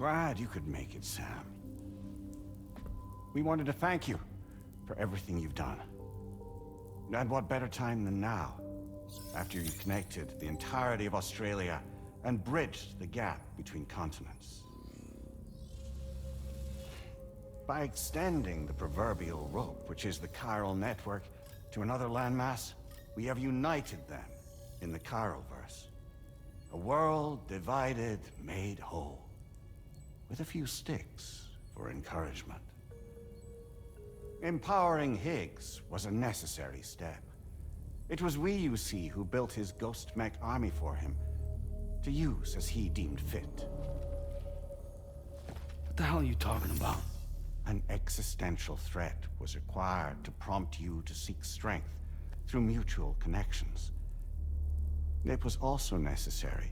glad you could make it, Sam. We wanted to thank you for everything you've done. And what better time than now, after you connected the entirety of Australia and bridged the gap between continents. By extending the proverbial rope, which is the chiral network, to another landmass, we have united them in the Chiralverse. A world divided, made whole, with a few sticks for encouragement. Empowering Higgs was a necessary step. It was we, you see, who built his ghost mech army for him, to use as he deemed fit. What the hell are you talking about? An existential threat was required to prompt you to seek strength through mutual connections. It was also necessary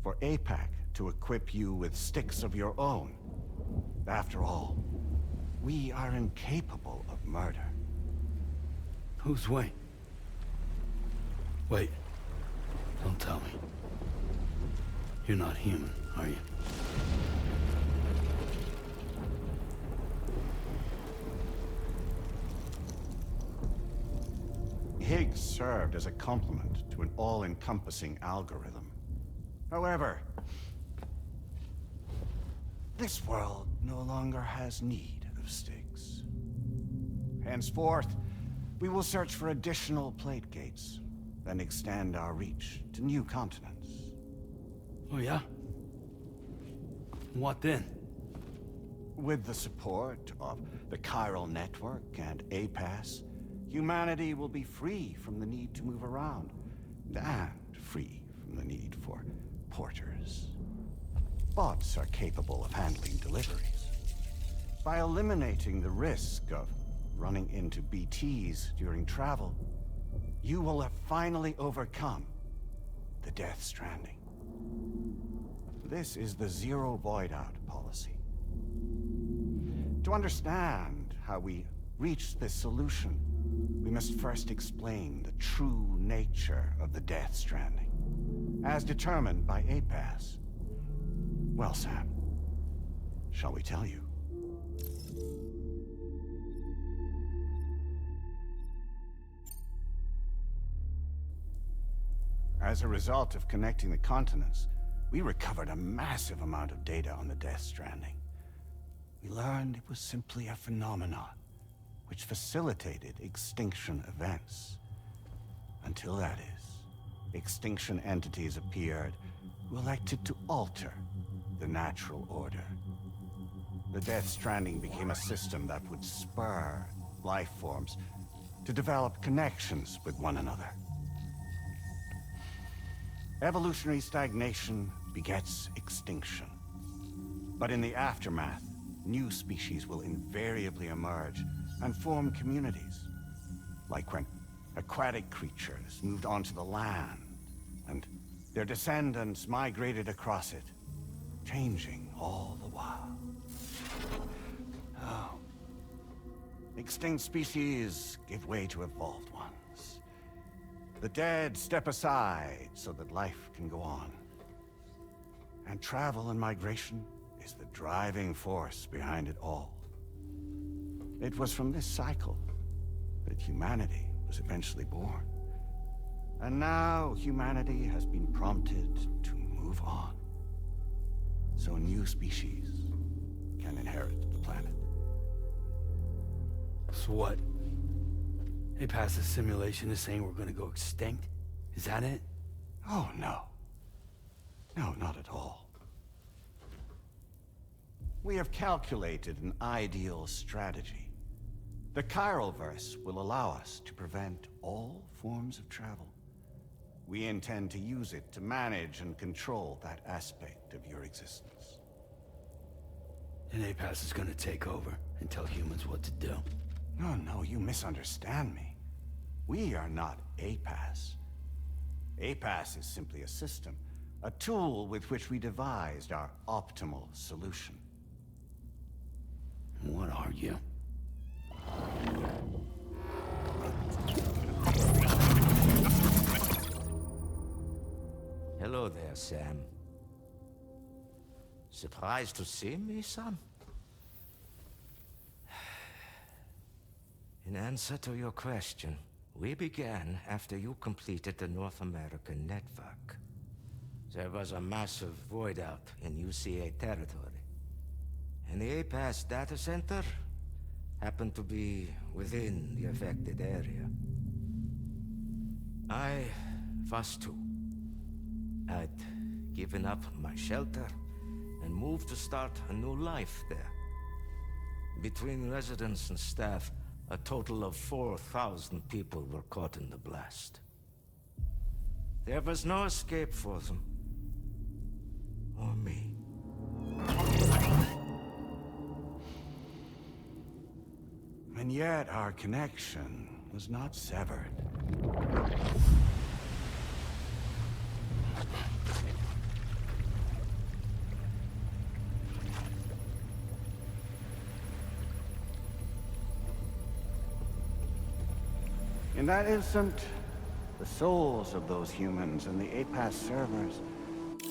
for APAC to equip you with sticks of your own. After all, we are incapable of murder. Who's we? Wait. Don't tell me. You're not human, are you? Higgs served as a complement to an all-encompassing algorithm. However, this world no longer has need of sticks. Henceforth, we will search for additional plate gates, then extend our reach to new continents. Oh yeah? What then? With the support of the chiral network and APAS, humanity will be free from the need to move around, and free from the need for porters. Bots are capable of handling deliveries. By eliminating the risk of running into BTs during travel, you will have finally overcome the Death Stranding. This is the Zero Void Out policy. To understand how we reached this solution, we must first explain the true nature of the Death Stranding, as determined by APAS. Well, Sam, shall we tell you? As a result of connecting the continents, we recovered a massive amount of data on the Death Stranding. We learned it was simply a phenomenon which facilitated extinction events. Until that is, extinction entities appeared who elected to alter the natural order. The Death Stranding became a system that would spur life forms to develop connections with one another. Evolutionary stagnation begets extinction. But in the aftermath, new species will invariably emerge and form communities. Like when aquatic creatures moved onto the land, and their descendants migrated across it, changing all the while. Oh. Extinct species give way to evolved ones. The dead step aside so that life can go on. And travel and migration is the driving force behind it all. It was from this cycle that humanity was eventually born. And now humanity has been prompted to move on, so new species can inherit the planet. So what? APAS's simulation is saying we're gonna go extinct? Is that it? Oh, no. No, not at all. We have calculated an ideal strategy. The Chiralverse will allow us to prevent all forms of travel. We intend to use it to manage and control that aspect of your existence. And APAS is gonna take over and tell humans what to do. No, you misunderstand me. We are not APAS. APAS is simply a system, a tool with which we devised our optimal solution. What are you? Hello there, Sam. Surprised to see me, son? In answer to your question, we began after you completed the North American network. There was a massive void out in UCA territory. And the APAS data center happened to be within the affected area. I was too. I'd given up my shelter and moved to start a new life there. Between residents and staff, a total of 4,000 people were caught in the blast. There was no escape for them. Or me. And yet our connection was not severed. In that instant, the souls of those humans and the APAS servers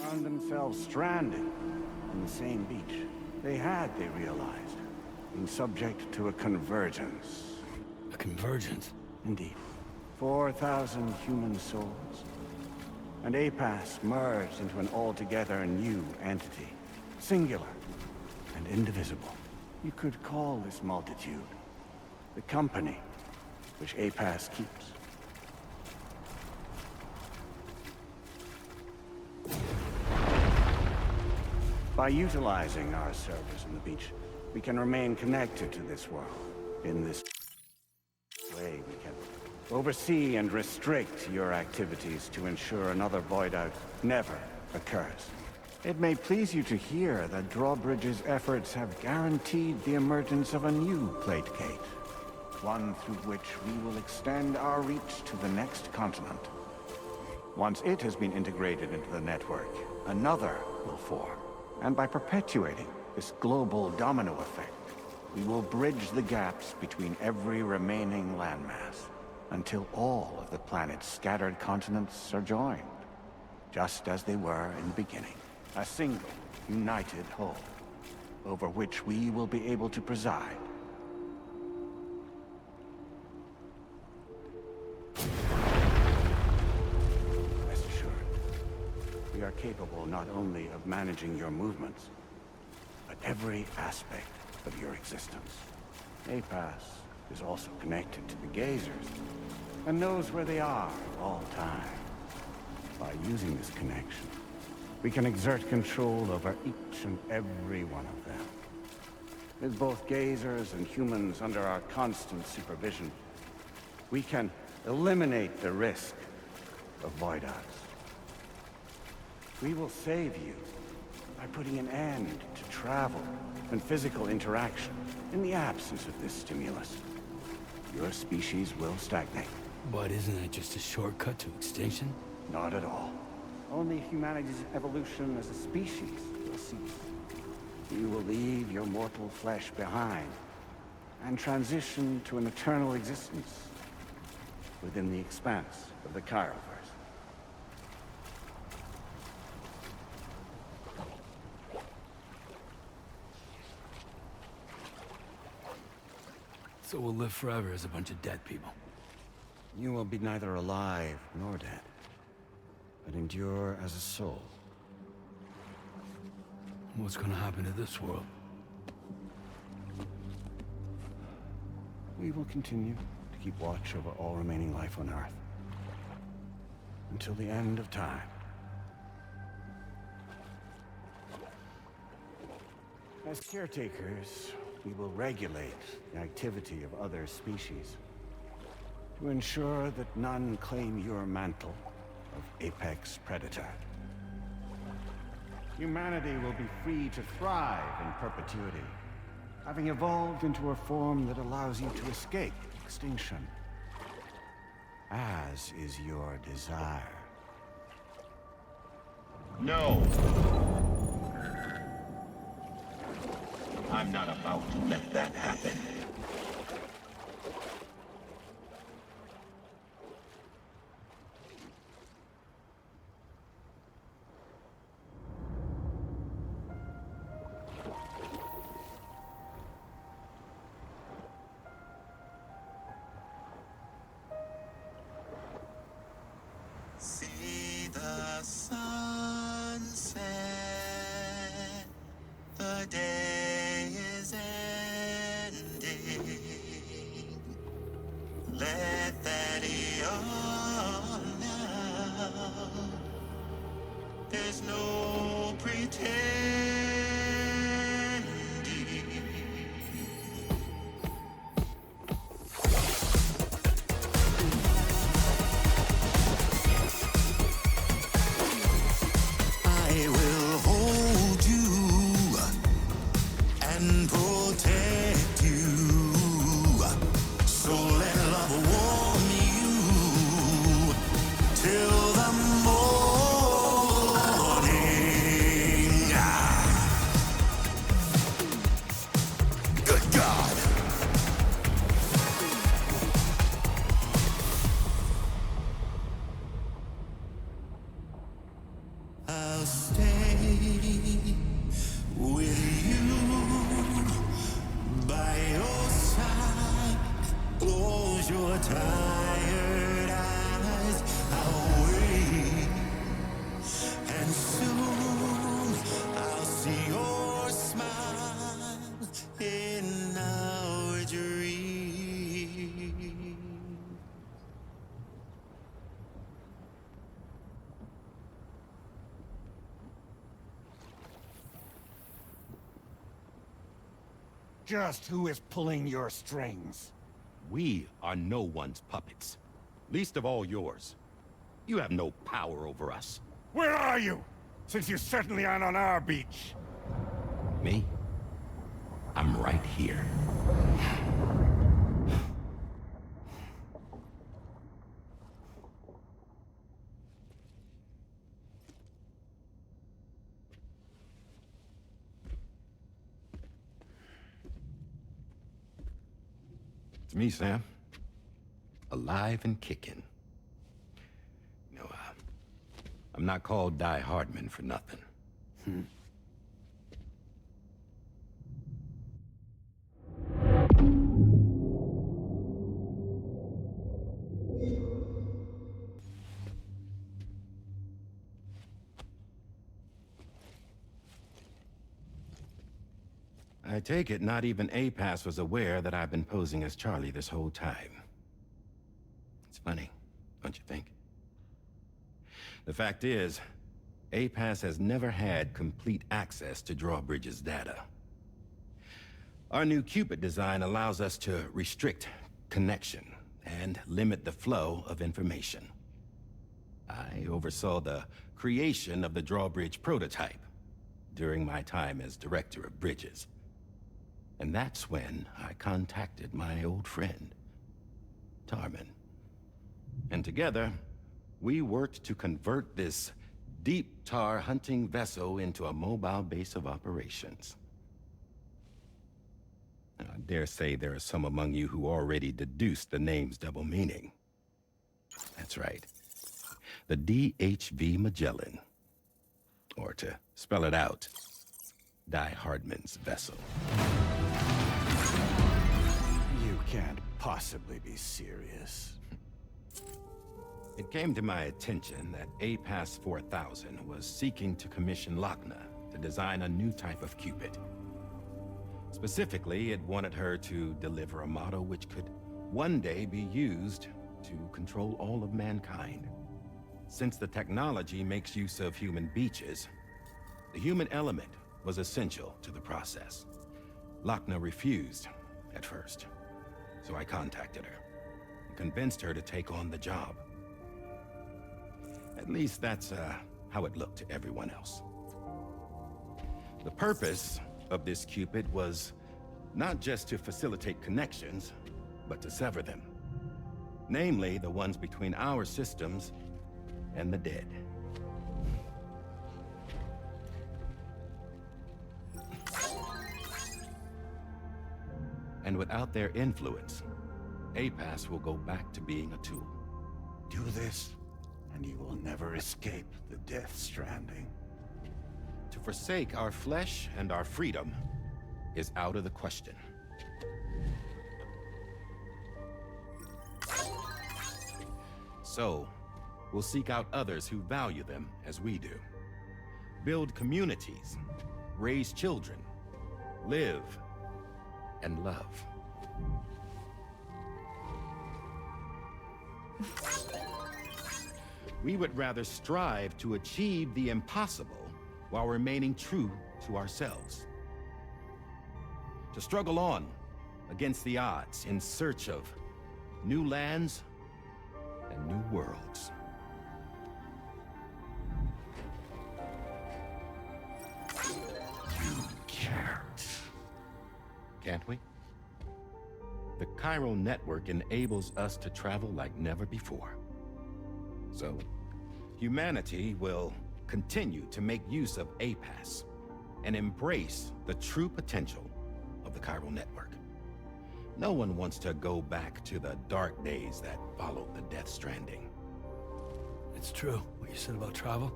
found themselves stranded on the same beach. They realized, been subject to a convergence. A convergence? Indeed. 4,000 human souls. And APAS merged into an altogether new entity. Singular and indivisible. You could call this multitude the company which APAS keeps. By utilizing our servers on the beach, we can remain connected to this world. In this way, we can oversee and restrict your activities to ensure another void out never occurs. It may please you to hear that Drawbridge's efforts have guaranteed the emergence of a new plate gate. One through which we will extend our reach to the next continent. Once it has been integrated into the network, another will form. And by perpetuating this global domino effect, we will bridge the gaps between every remaining landmass until all of the planet's scattered continents are joined, just as they were in the beginning. A single, united whole, over which we will be able to preside. Rest assured, we are capable not only of managing your movements, but every aspect of your existence. APAS is also connected to the Gazers, and knows where they are at all times. By using this connection, we can exert control over each and every one of them. With both Gazers and humans under our constant supervision, we can eliminate the risk of void outs. We will save you by putting an end to travel and physical interaction. In the absence of this stimulus, your species will stagnate. But isn't that just a shortcut to extinction? Not at all. Only humanity's evolution as a species will cease. You will leave your mortal flesh behind and transition to an eternal existence within the expanse of the Chiroverse. So we'll live forever as a bunch of dead people. You will be neither alive nor dead, but endure as a soul. What's gonna happen to this world? We will continue to keep watch over all remaining life on Earth. Until the end of time. As caretakers, we will regulate the activity of other species to ensure that none claim your mantle of apex predator. Humanity will be free to thrive in perpetuity, having evolved into a form that allows you to escape extinction, as is your desire. No! I'm not about to let that happen. your tired eyes away, and soon I'll see your smile in our dream. Just who is pulling your strings? We are no one's puppets. Least of all yours. You have no power over us. Where are you? Since you certainly aren't on our beach. Me? I'm right here. It's me, Sam. Alive and kicking. You know, I'm not called Die Hardman for nothing. I take it not even APAS was aware that I've been posing as Charlie this whole time. It's funny, don't you think? The fact is, APAS has never had complete access to Drawbridge's data. Our new Cupid design allows us to restrict connection and limit the flow of information. I oversaw the creation of the Drawbridge prototype during my time as Director of Bridges. And that's when I contacted my old friend, Tarman. And together, we worked to convert this deep tar hunting vessel into a mobile base of operations. Now, I dare say there are some among you who already deduced the name's double meaning. That's right. The DHV Magellan. Or to spell it out, Die Hardman's vessel. You can't possibly be serious. It came to my attention that APAS 4000 was seeking to commission Lochna to design a new type of Cupid. Specifically, it wanted her to deliver a model which could one day be used to control all of mankind. Since the technology makes use of human beaches, the human element was essential to the process. Lochna refused at first, so I contacted her and convinced her to take on the job. At least that's how it looked to everyone else. The purpose of this Cupid was not just to facilitate connections, but to sever them. Namely, the ones between our systems and the dead. And without their influence, APAS will go back to being a tool. Do this, and you will never escape the death stranding. To forsake our flesh and our freedom is out of the question. So, we'll seek out others who value them as we do. Build communities, raise children, live, and love. We would rather strive to achieve the impossible while remaining true to ourselves. To struggle on against the odds in search of new lands and new worlds. You can't. Can't we? The chiral network enables us to travel like never before. So, humanity will continue to make use of APAS and embrace the true potential of the chiral network. No one wants to go back to the dark days that followed the Death Stranding. It's true, what you said about travel.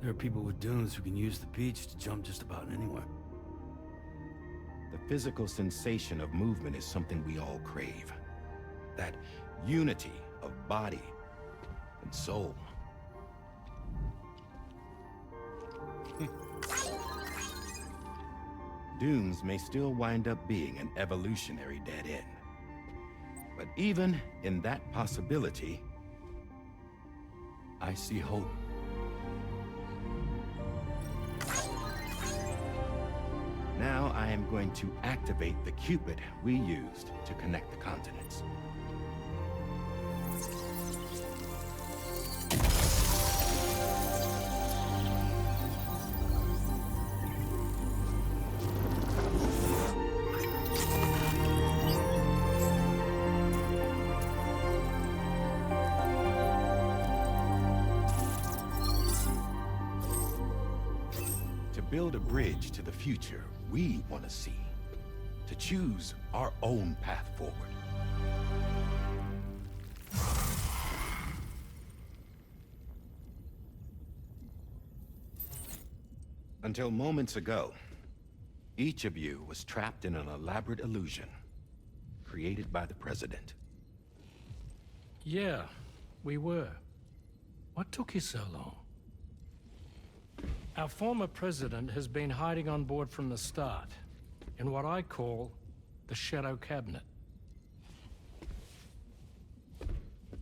There are people with dunes who can use the beach to jump just about anywhere. The physical sensation of movement is something we all crave. That unity of body and soul. Dunes may still wind up being an evolutionary dead end. But even in that possibility, I see hope. Now I am going to activate the Cupid we used to connect the continents. To build a bridge to the future we want to see. To choose our own path forward. Until moments ago, each of you was trapped in an elaborate illusion created by the President. Yeah, we were. What took you so long? Our former president has been hiding on board from the start, in what I call the Shadow Cabinet.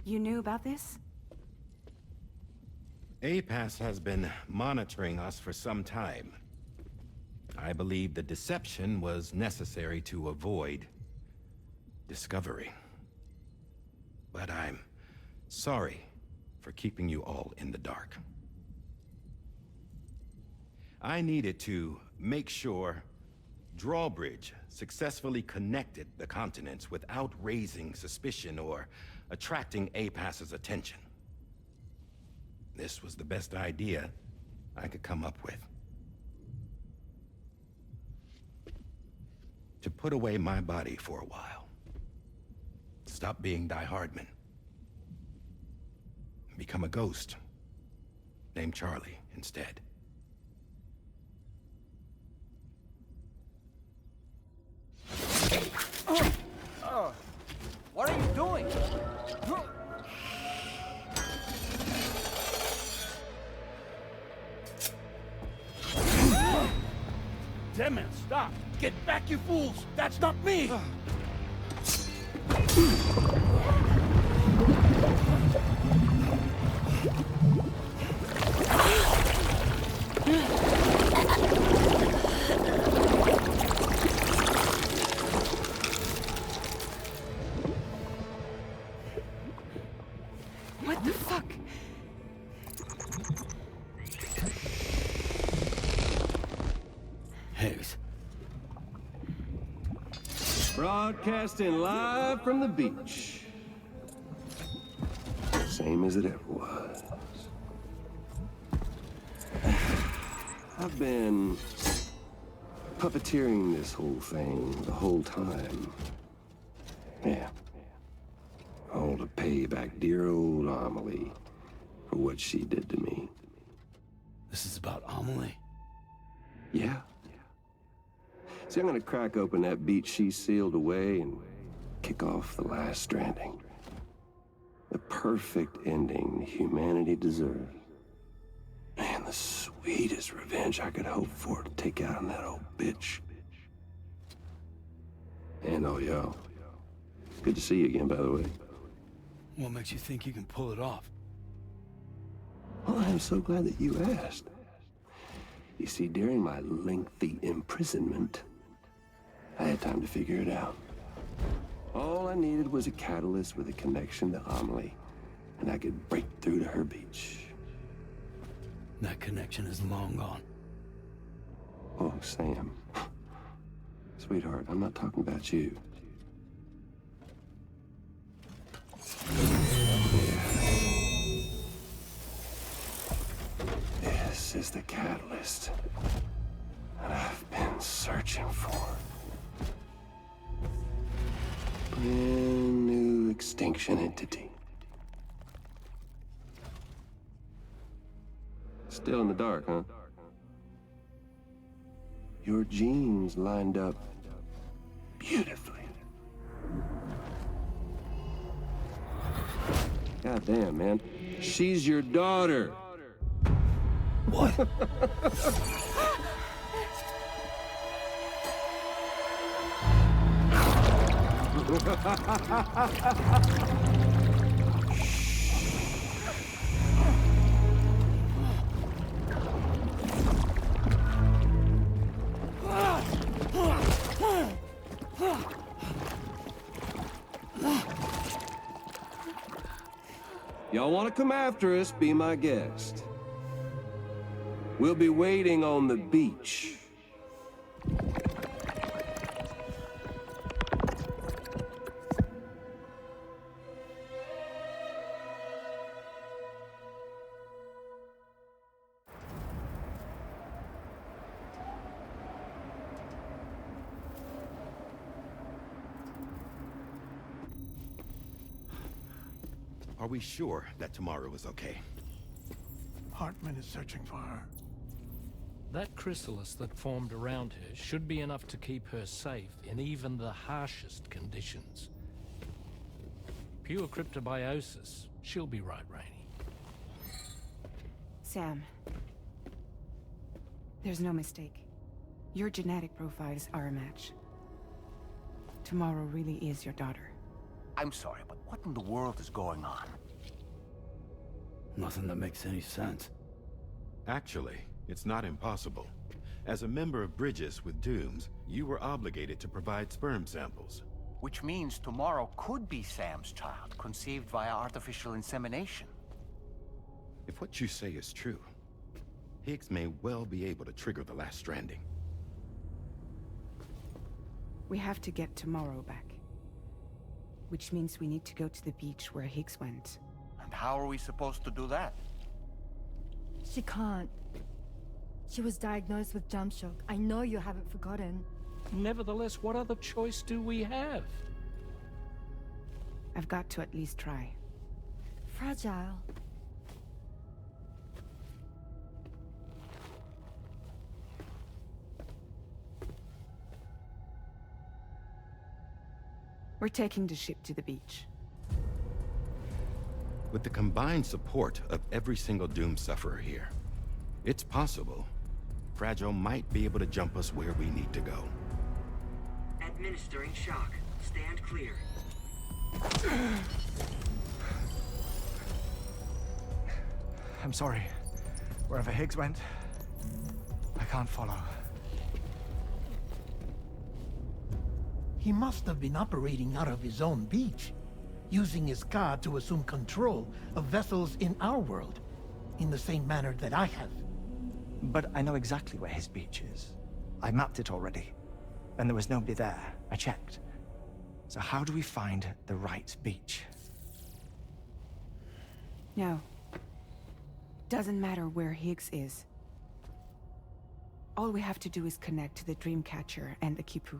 You knew about this? APAS has been monitoring us for some time. I believe the deception was necessary to avoid discovery. But I'm sorry for keeping you all in the dark. I needed to make sure Drawbridge successfully connected the continents without raising suspicion or attracting APAS's attention. This was the best idea I could come up with. To put away my body for a while. Stop being Die Hardman. Become a ghost. Named Charlie instead. What are you doing? Damn man, stop! Get back, you fools! That's not me! What the fuck? Higgs. Broadcasting live from the beach. Same as it ever was. I've been puppeteering this whole thing the whole time. Yeah. All to pay back dear old Amelie for what she did to me. This is about Amelie? Yeah. See, I'm gonna crack open that beach she sealed away and kick off the last Stranding. The perfect ending humanity deserves. Man, the sweetest revenge I could hope for to take out on that old bitch. And oh, yo. Good to see you again, by the way. What makes you think you can pull it off? Well, I'm so glad that you asked. You see, during my lengthy imprisonment, I had time to figure it out. All I needed was a catalyst with a connection to Amelie, and I could break through to her beach. That connection is long gone. Oh, Sam. Sweetheart, I'm not talking about you. This is the catalyst that I've been searching for. Brand new extinction entity. Still in the dark, huh? Your genes lined up beautifully. Goddamn, man. She's your daughter. What? Y'all want to come after us, be my guest. We'll be waiting on the beach. Are we sure that tomorrow is okay? Hartman is searching for her. That chrysalis that formed around her should be enough to keep her safe in even the harshest conditions. Pure cryptobiosis. She'll be right, Rainey. Sam. There's no mistake. Your genetic profiles are a match. Tomorrow really is your daughter. I'm sorry, but what in the world is going on? Nothing that makes any sense. Actually, it's not impossible. As a member of Bridges with Dooms, you were obligated to provide sperm samples. Which means tomorrow could be Sam's child, conceived via artificial insemination. If what you say is true, Higgs may well be able to trigger the last stranding. We have to get tomorrow back. Which means we need to go to the beach where Higgs went. And how are we supposed to do that? She can't. She was diagnosed with jump shock. I know you haven't forgotten. Nevertheless, what other choice do we have? I've got to at least try. Fragile. We're taking the ship to the beach. With the combined support of every single Doom sufferer here, it's possible Fragile might be able to jump us where we need to go. Administering shock. Stand clear. I'm sorry. Wherever Higgs went, I can't follow. He must have been operating out of his own beach, using his car to assume control of vessels in our world, in the same manner that I have. But I know exactly where his beach is. I mapped it already, and there was nobody there. I checked. So how do we find the right beach? No. Doesn't matter where Higgs is. All we have to do is connect to the Dreamcatcher and the Kipu.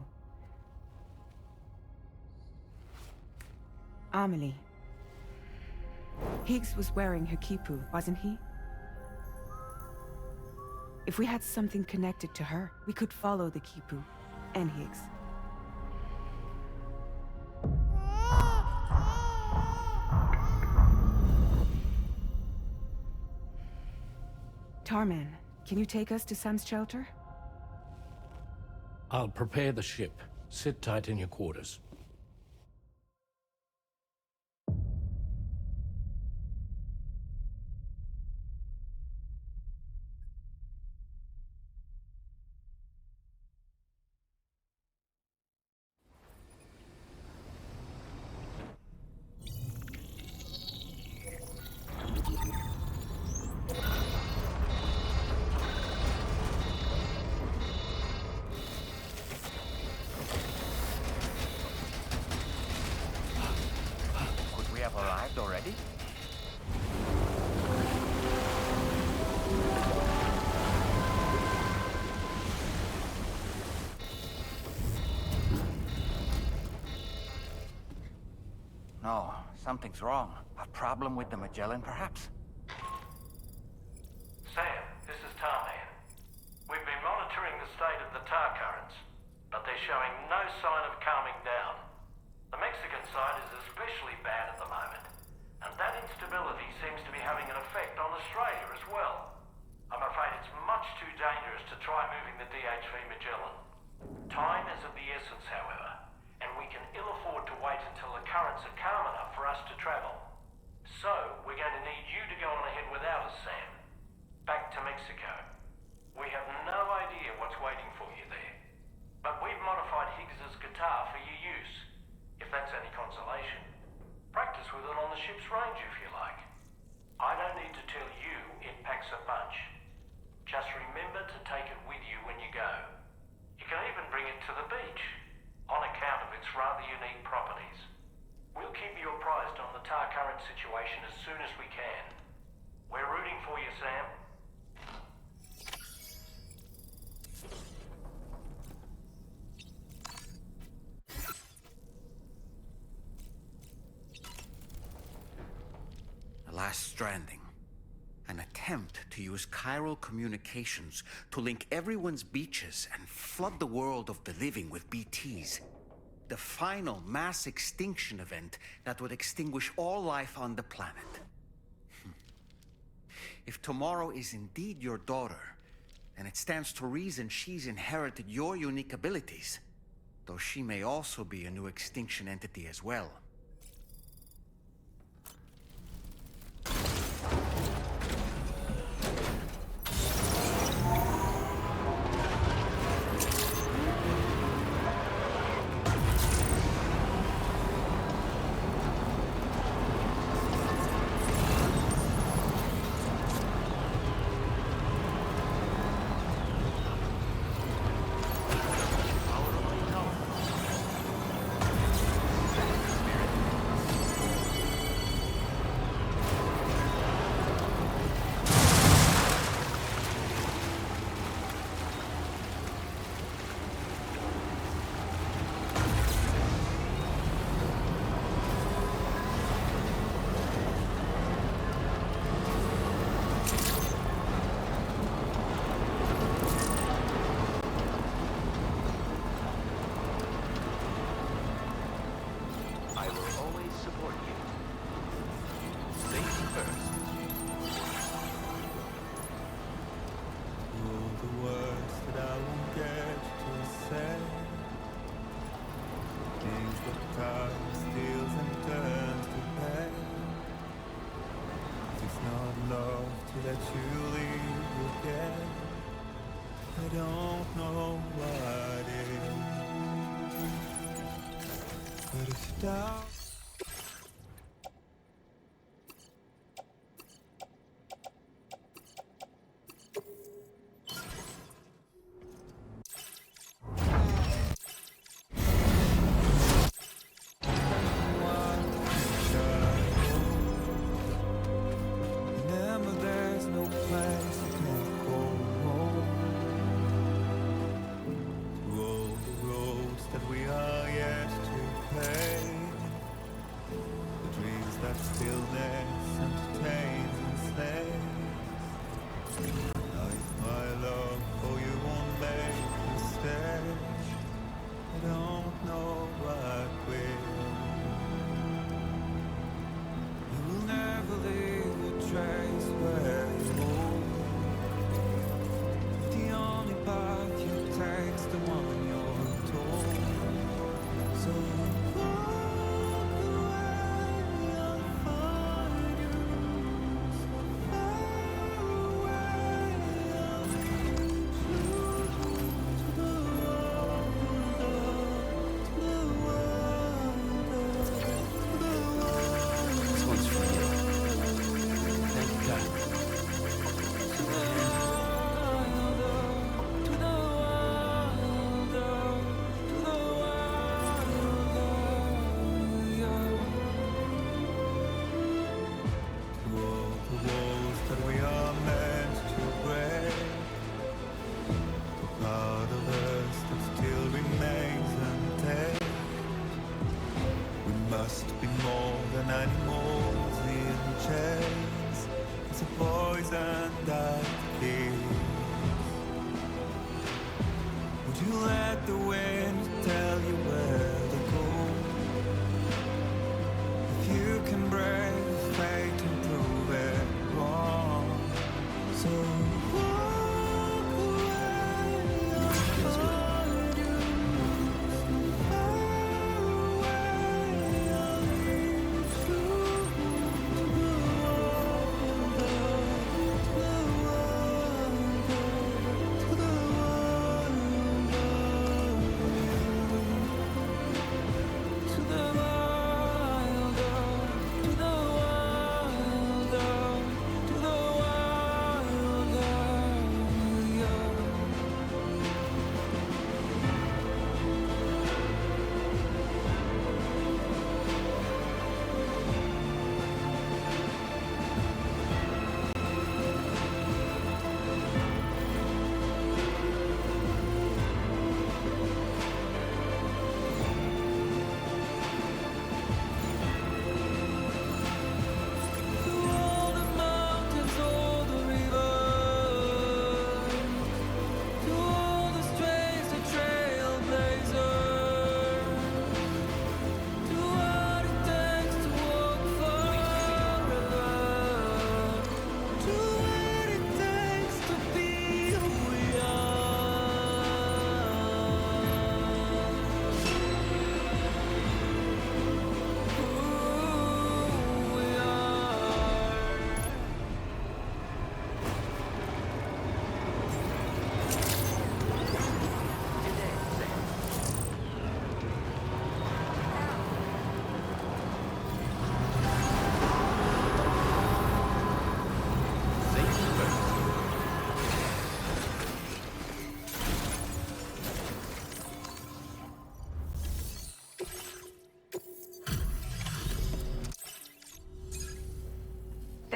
Amelie. Higgs was wearing her Kipu, wasn't he? If we had something connected to her, we could follow the Kipu and Higgs. Tarman, can you take us to Sam's shelter? I'll prepare the ship. Sit tight in your quarters. Could we have arrived already? No, something's wrong. A problem with the Magellan, perhaps? Sam, this is Tarman. We've been monitoring the state of the tar currents, but they're showing no sign of calming down. The Mexican side is especially bad at the moment, and that instability HP Magellan. Time is of the essence, however, and we can ill afford to wait until the currents are calm enough for us to travel. So, we're going to need you to go on ahead without us, Sam. Back to Mexico. We have no idea what's waiting for you there. But we've modified Higgs's guitar for your use, if that's any consolation. Practice with it on the ship's range if you like. I don't need to tell you it packs a punch. Just remember to take it with you when you go. You can even bring it to the beach, on account of its rather unique properties. We'll keep you apprised on the tar current situation as soon as we can. We're rooting for you, Sam. The last Stranding. An attempt to use chiral communications to link everyone's beaches and flood the world of the living with BTs. The final mass extinction event that would extinguish all life on the planet. If tomorrow is indeed your daughter, then it stands to reason she's inherited your unique abilities, though she may also be a new extinction entity as well.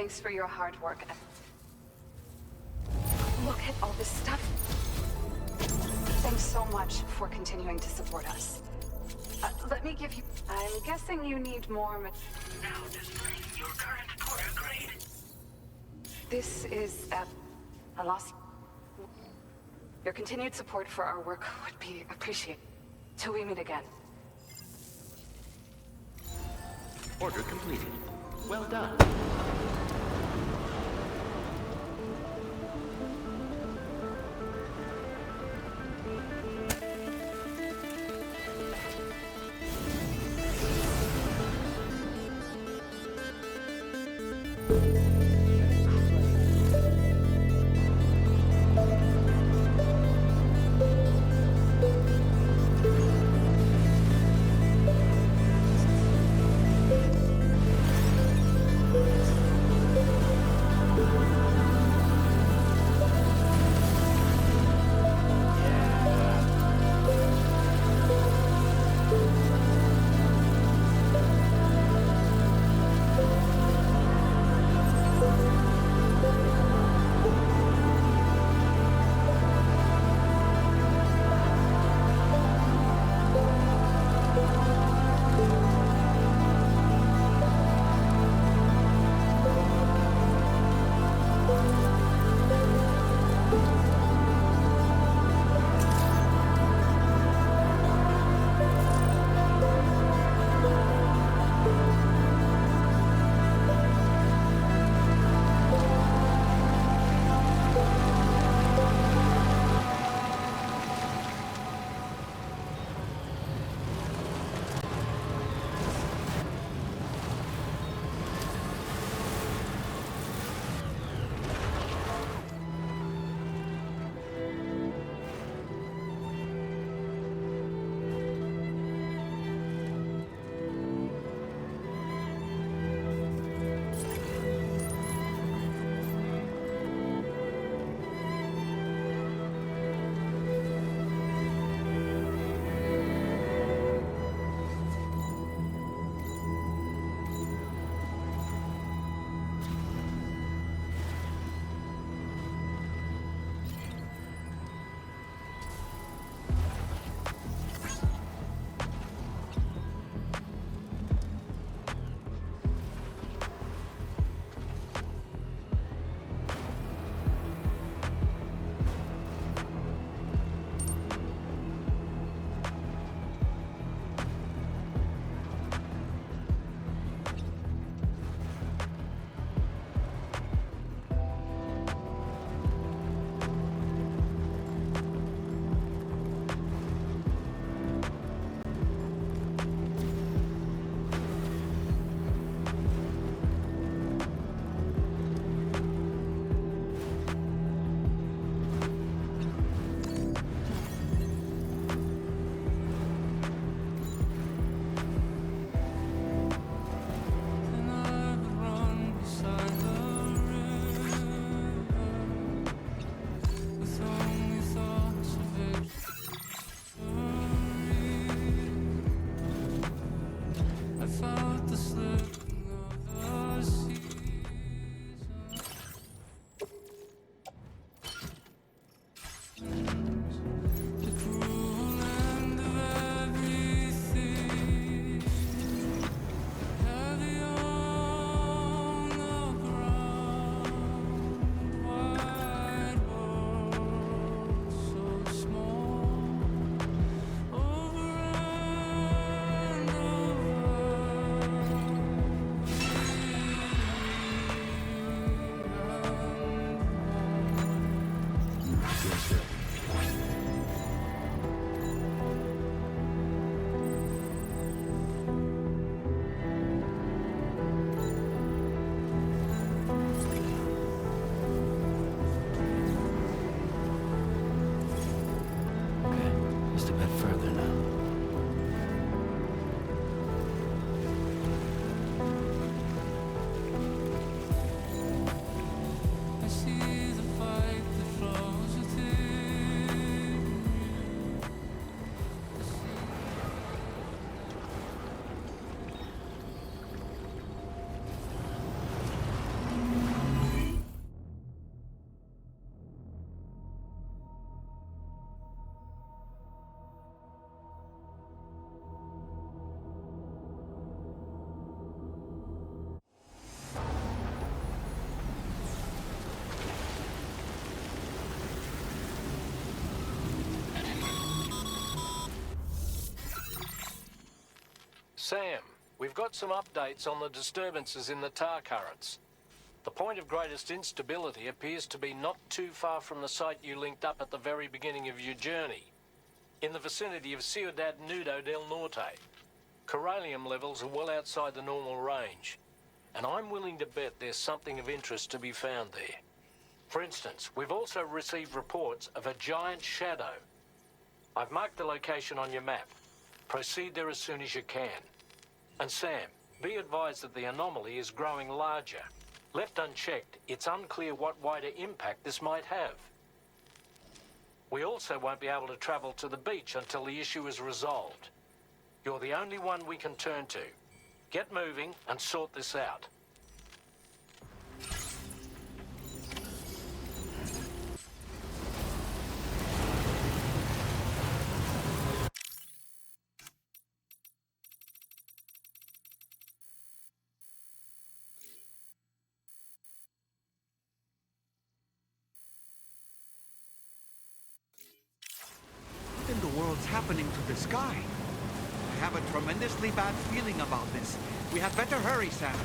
Thanks for your hard work. Look at all this stuff. Thanks so much for continuing to support us. Let me give you... I'm guessing you need more now displaying your current quarter grade. This is a loss. Your continued support for our work would be appreciated. Till we meet again. Order completed. Well done. Sam, we've got some updates on the disturbances in the tar currents. The point of greatest instability appears to be not too far from the site you linked up at the very beginning of your journey, in the vicinity of Ciudad Nudo del Norte. Corallium levels are well outside the normal range, and I'm willing to bet there's something of interest to be found there. For instance, we've also received reports of a giant shadow. I've marked the location on your map. Proceed there as soon as you can. And Sam, be advised that the anomaly is growing larger. Left unchecked, it's unclear what wider impact this might have. We also won't be able to travel to the beach until the issue is resolved. You're the only one we can turn to. Get moving and sort this out. What in the world's happening to the sky? I have a tremendously bad feeling about this. We had better hurry, Sam.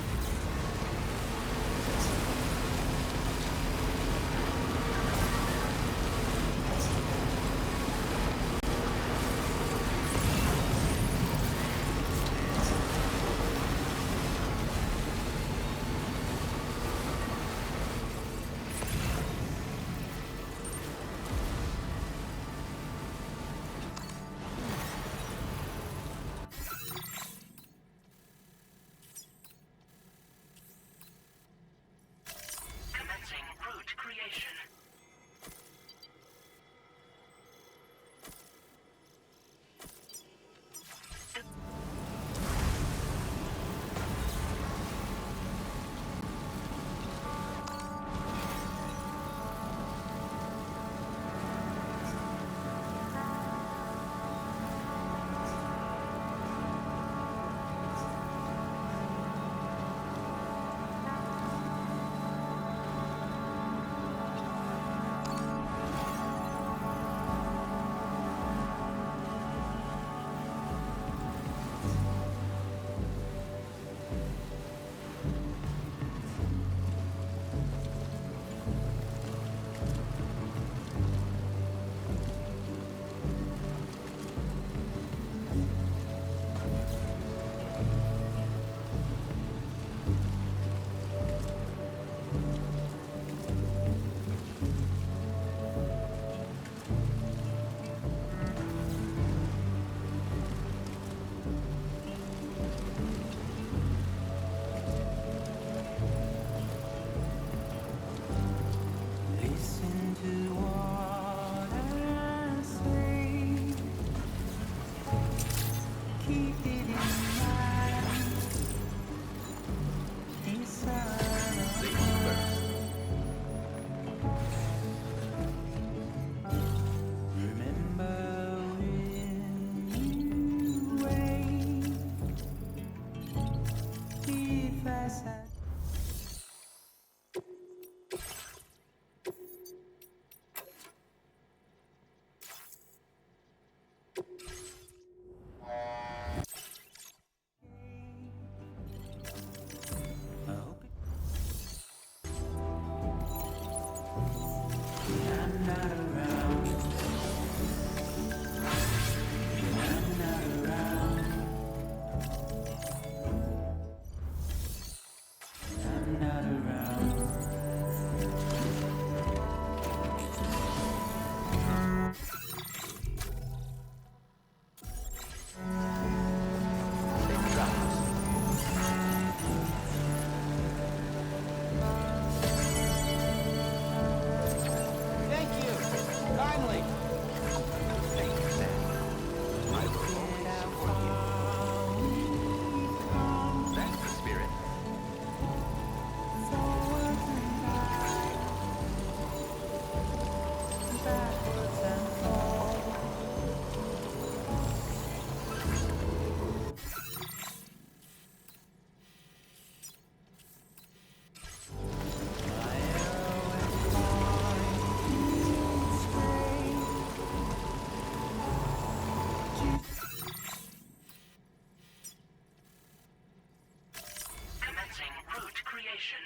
creation.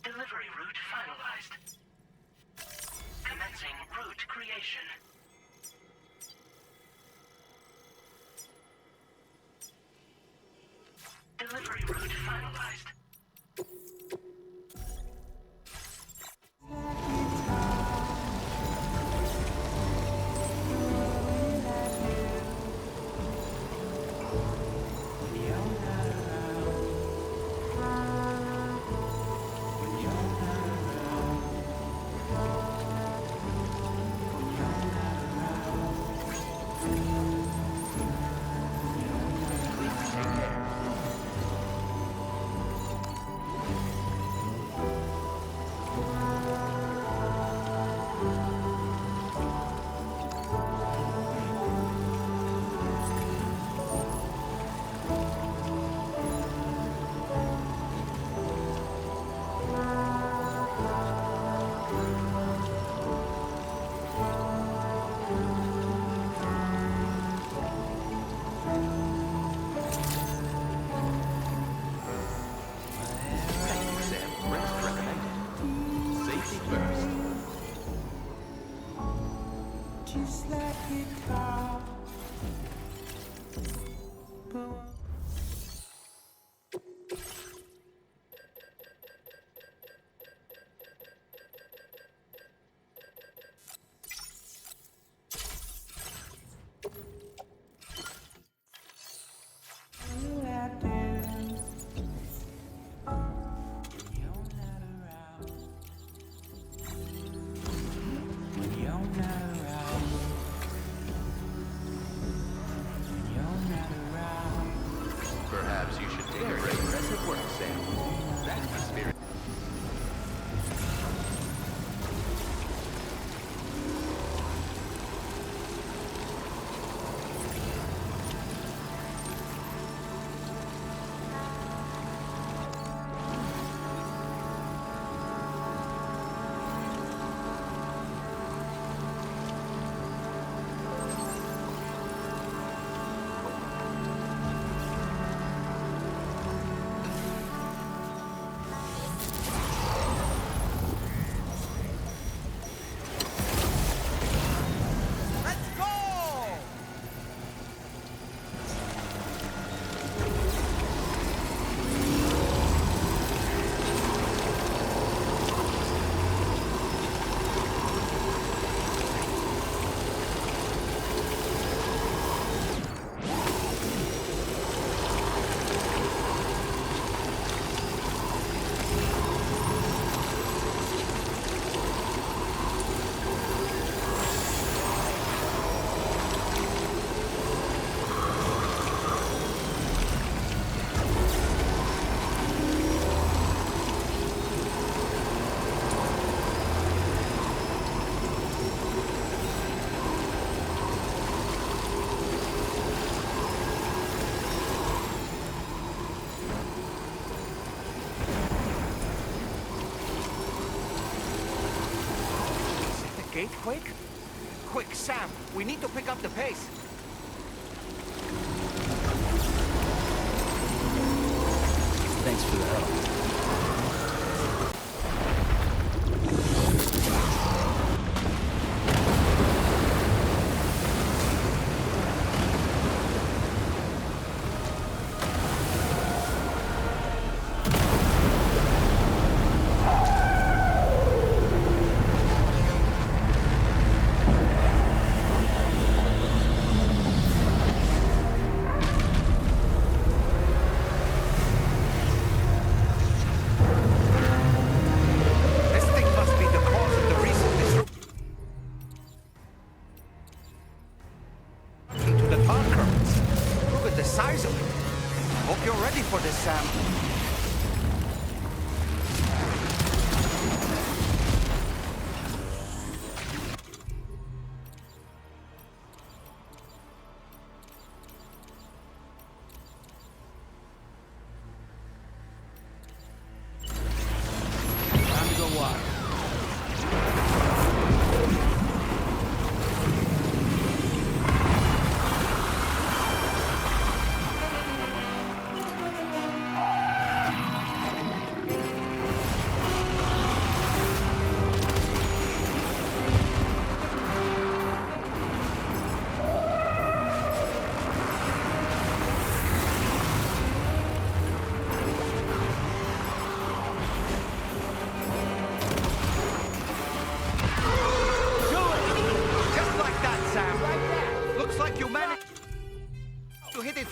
Delivery route finalized. Commencing route creation. Delivery route finalized. Just like guitar. Perhaps you should take a break. Impressive work, Sam. That's the spirit. Gatequake? Quick, Sam, we need to pick up the pace. Thanks for the help.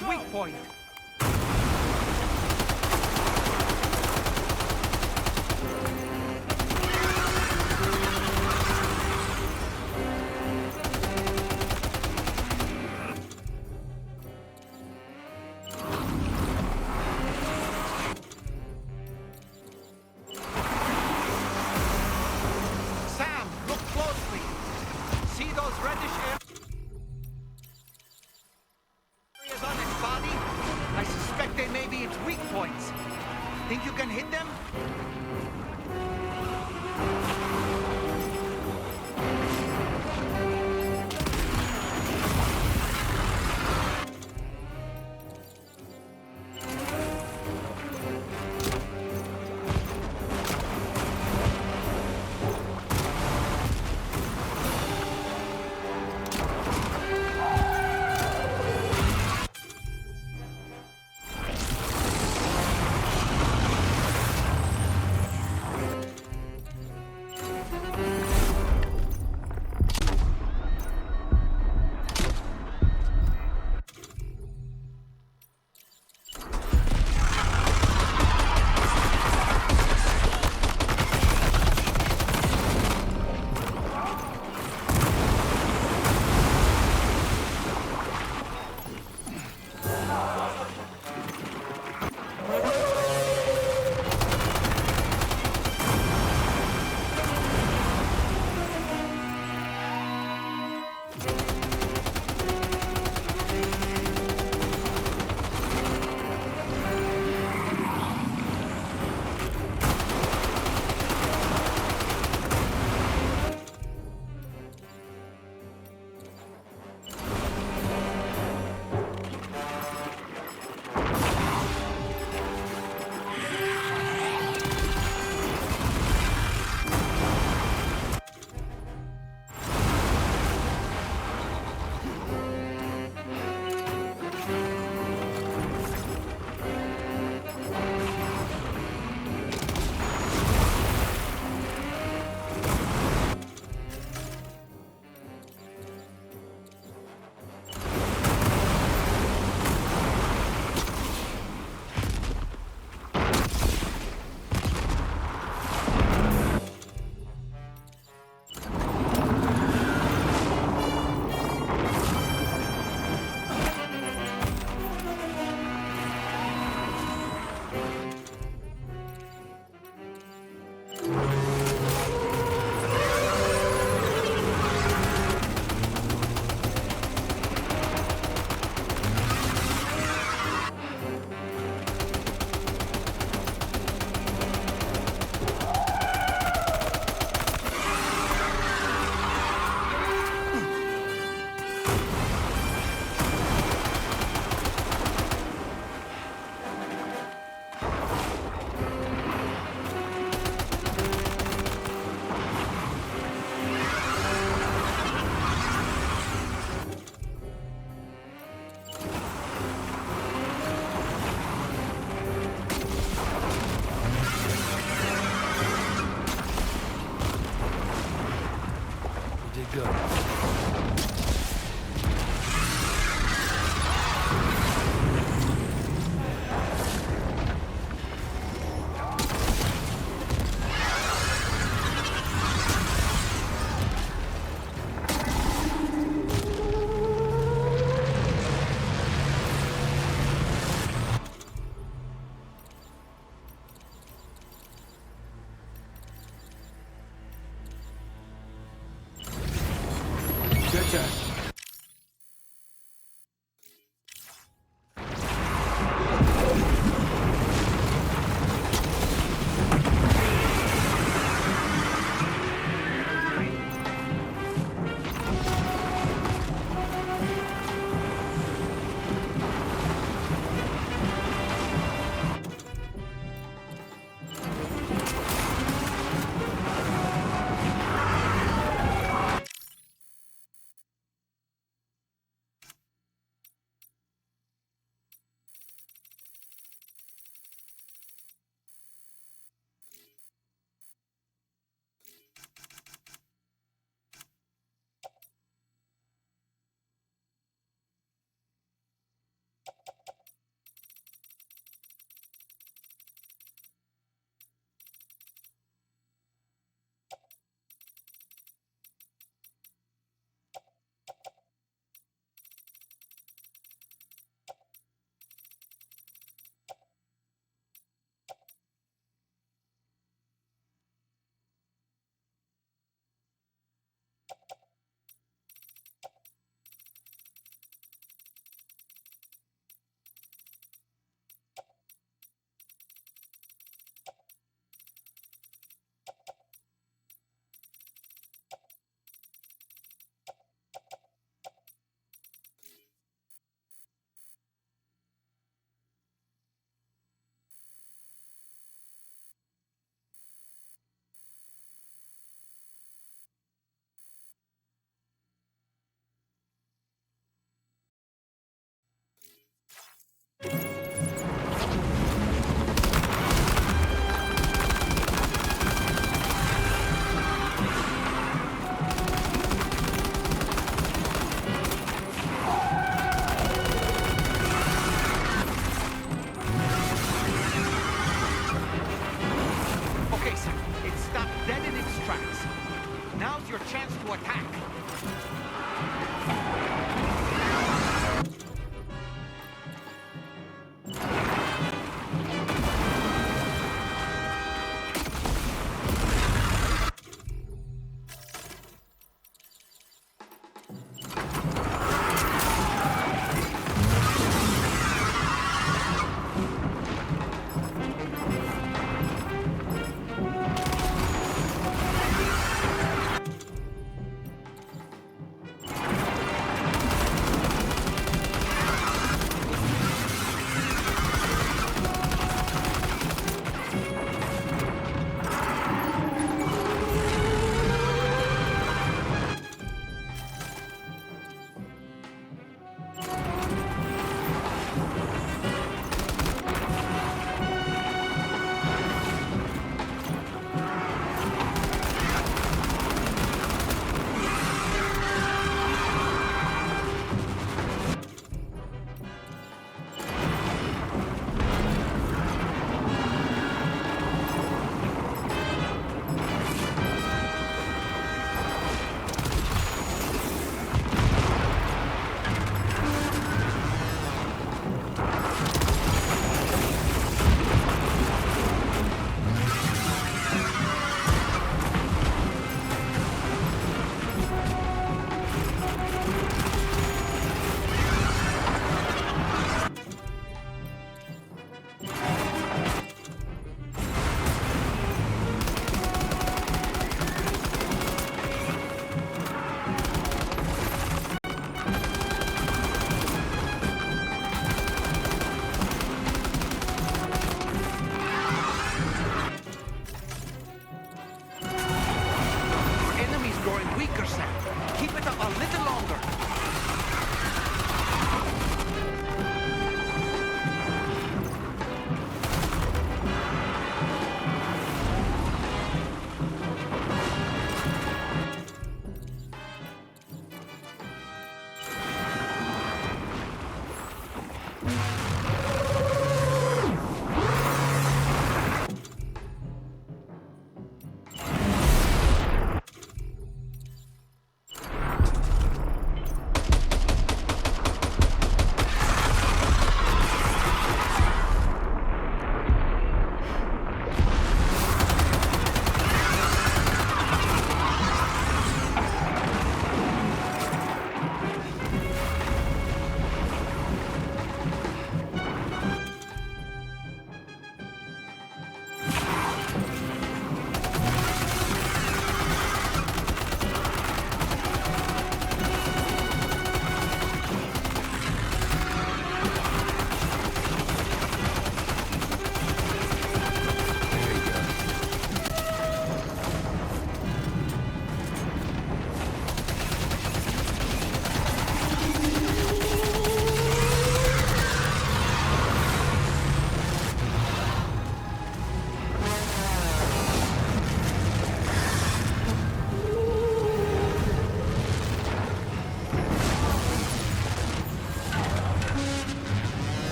its weak point. Sam, look closely. See those reddish areas on its body? I suspect they may be its weak points. Think you can hit them?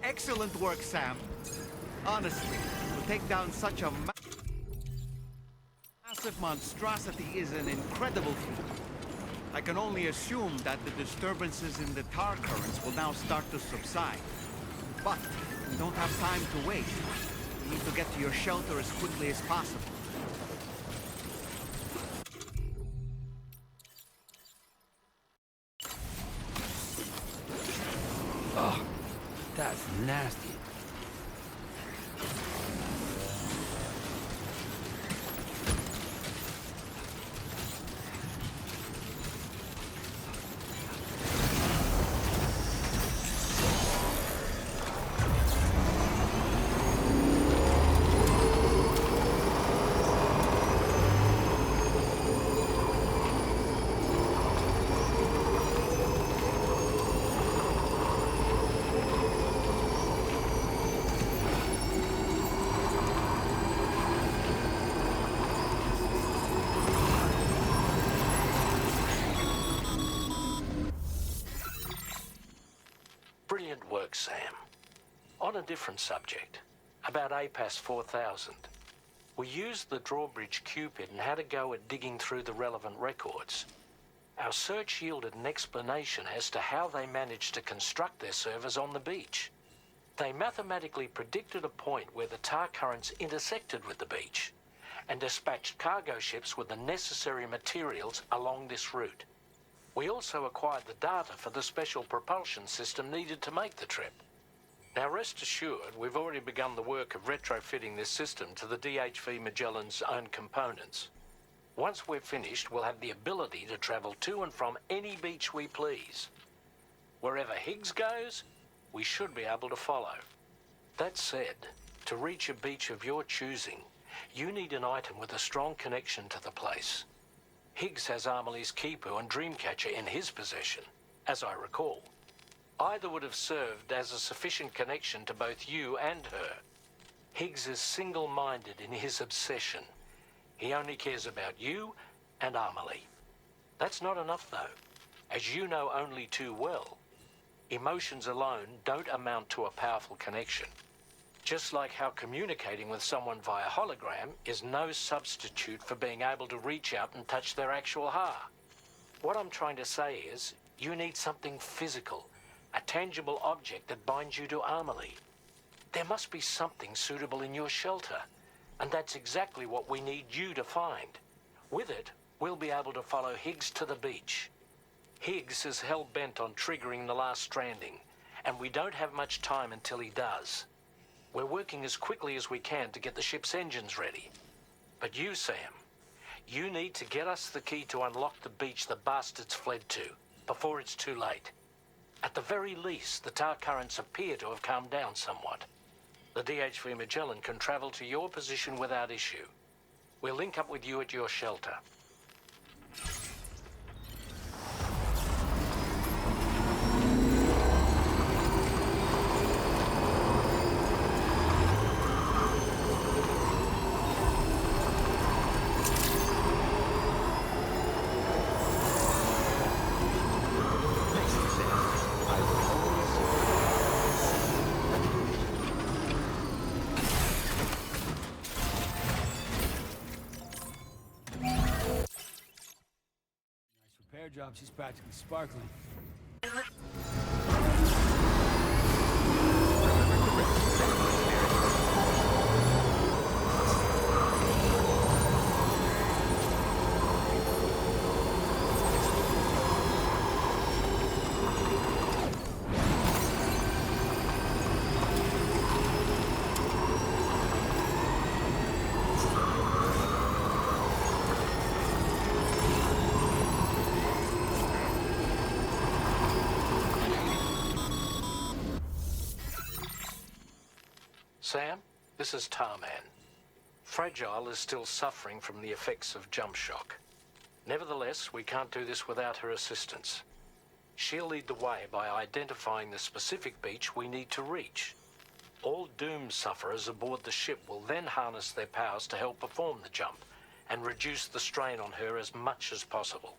Excellent work, Sam. Honestly, to take down such a massive monstrosity is an incredible feat. I can only assume that the disturbances in the tar currents will now start to subside. But we don't have time to wait. You need to get to your shelter as quickly as possible. Oh, that's nasty. Brilliant work, Sam. On a different subject, about APAS 4000. We used the drawbridge Cupid and had a go at digging through the relevant records. Our search yielded an explanation as to how they managed to construct their servers on the beach. They mathematically predicted a point where the tar currents intersected with the beach, and dispatched cargo ships with the necessary materials along this route. We also acquired the data for the special propulsion system needed to make the trip. Now rest assured, we've already begun the work of retrofitting this system to the DHV Magellan's own components. Once we're finished, we'll have the ability to travel to and from any beach we please. Wherever Higgs goes, we should be able to follow. That said, to reach a beach of your choosing, you need an item with a strong connection to the place. Higgs has Amelie's Kipu and Dreamcatcher in his possession, as I recall. Either would have served as a sufficient connection to both you and her. Higgs is single-minded in his obsession. He only cares about you and Amelie. That's not enough, though, as you know only too well. Emotions alone don't amount to a powerful connection. Just like how communicating with someone via hologram is no substitute for being able to reach out and touch their actual heart. What I'm trying to say is, you need something physical, a tangible object that binds you to Amelie. There must be something suitable in your shelter, and that's exactly what we need you to find. With it, we'll be able to follow Higgs to the beach. Higgs is hell-bent on triggering the last stranding, and we don't have much time until he does. We're working as quickly as we can to get the ship's engines ready. But you, Sam, you need to get us the key to unlock the beach the bastards fled to, before it's too late. At the very least, the tar currents appear to have calmed down somewhat. The DHV Magellan can travel to your position without issue. We'll link up with you at your shelter. Repair job, she's practically sparkling. Sam, this is Tarman. Fragile is still suffering from the effects of jump shock. Nevertheless, we can't do this without her assistance. She'll lead the way by identifying the specific beach we need to reach. All Doom sufferers aboard the ship will then harness their powers to help perform the jump and reduce the strain on her as much as possible.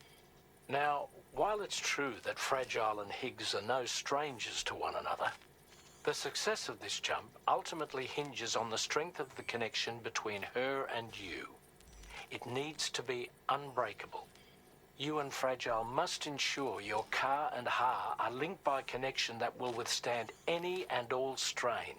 Now, while it's true that Fragile and Higgs are no strangers to one another, the success of this jump ultimately hinges on the strength of the connection between her and you. It needs to be unbreakable. You and Fragile must ensure your Ka and Ha are linked by a connection that will withstand any and all strain.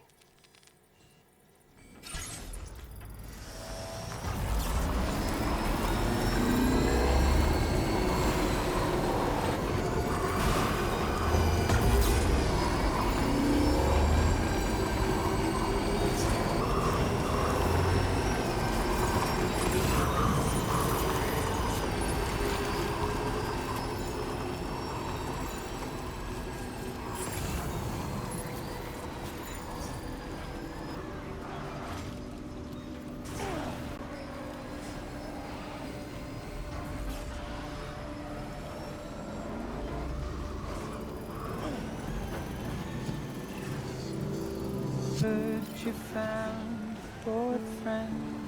Search you found for a friend,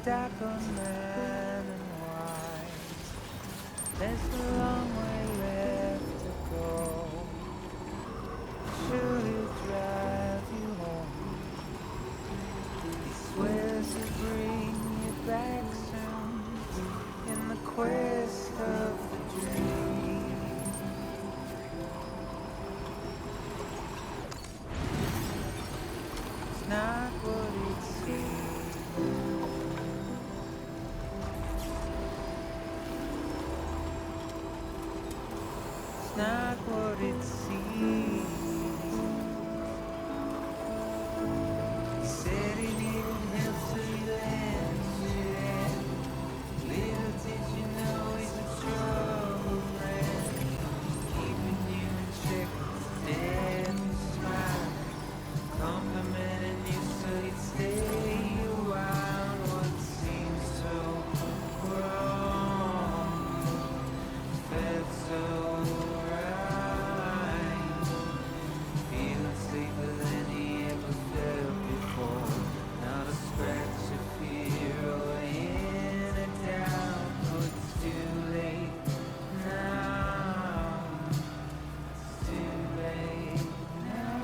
dapper man and wise. There's a long way left to go. Sure he'll drive you home. He swears he'll bring you back soon in the quest of the dream. Not what it seems. not what it seems. He said it even helps to you and little did you know he's a trouble man, keeping you in check, never smile, complimenting you so you'd stay a while. What seems so wrong felt so right, feeling safer than he ever felt before. Not a scratch of fear or in a doubt. Oh, it's too late now. It's too late now.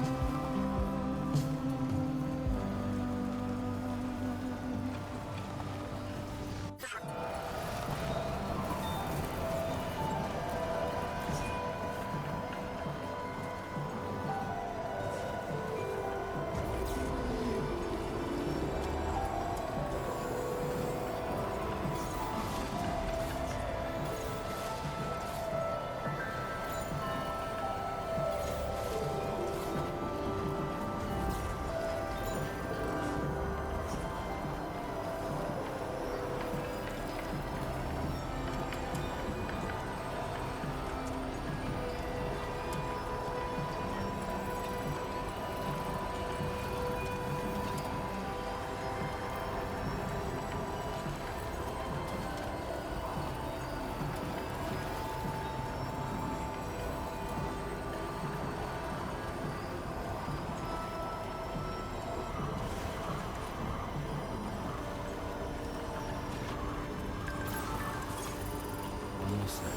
Almost there.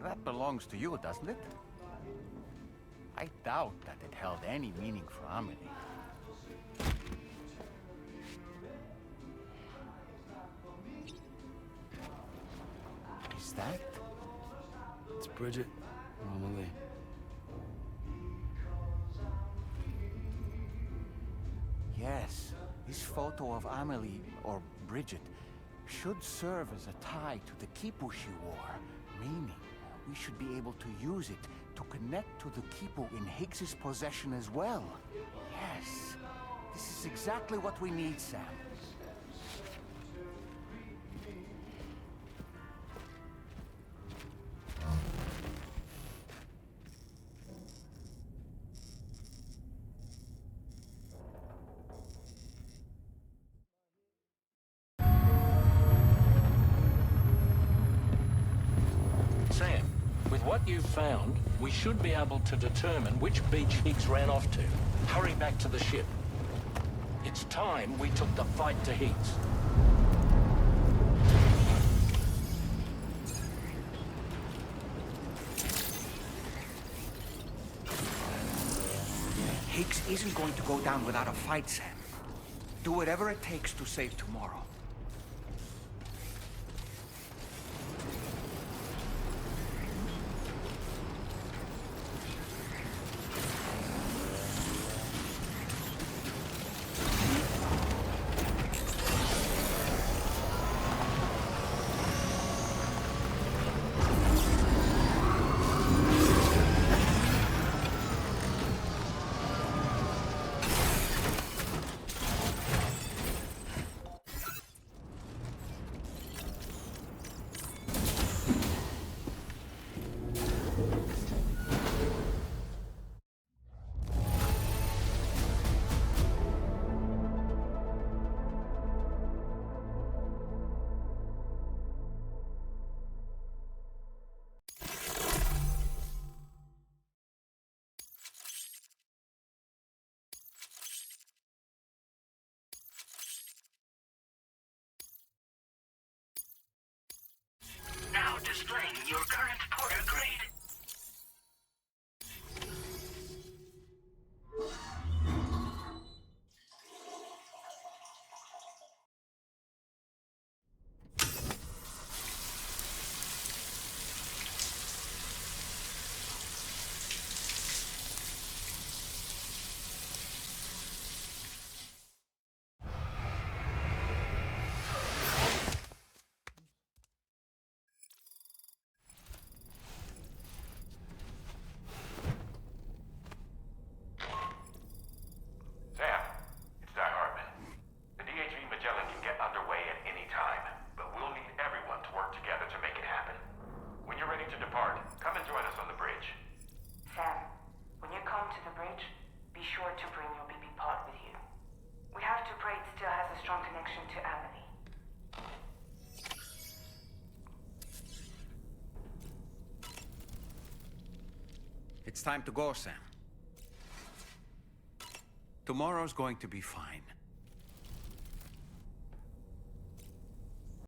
That belongs to you, doesn't it? I doubt that it held any meaning for Amelie. Is that? It's Bridget, Amelie. Yes, this photo of Amelie, or Bridget, should serve as a tie to the Kipu she wore, meaning we should be able to use it to connect to the Kipu in Higgs's possession as well. Yes, this is exactly what we need, Sam. Sam, with what you've found, we should be able to determine which beach Higgs ran off to. Hurry back to the ship. It's time we took the fight to Higgs. Higgs isn't going to go down without a fight, Sam. Do whatever it takes to save tomorrow. Now displaying your current porter grade. It's time to go, Sam. Tomorrow's going to be fine.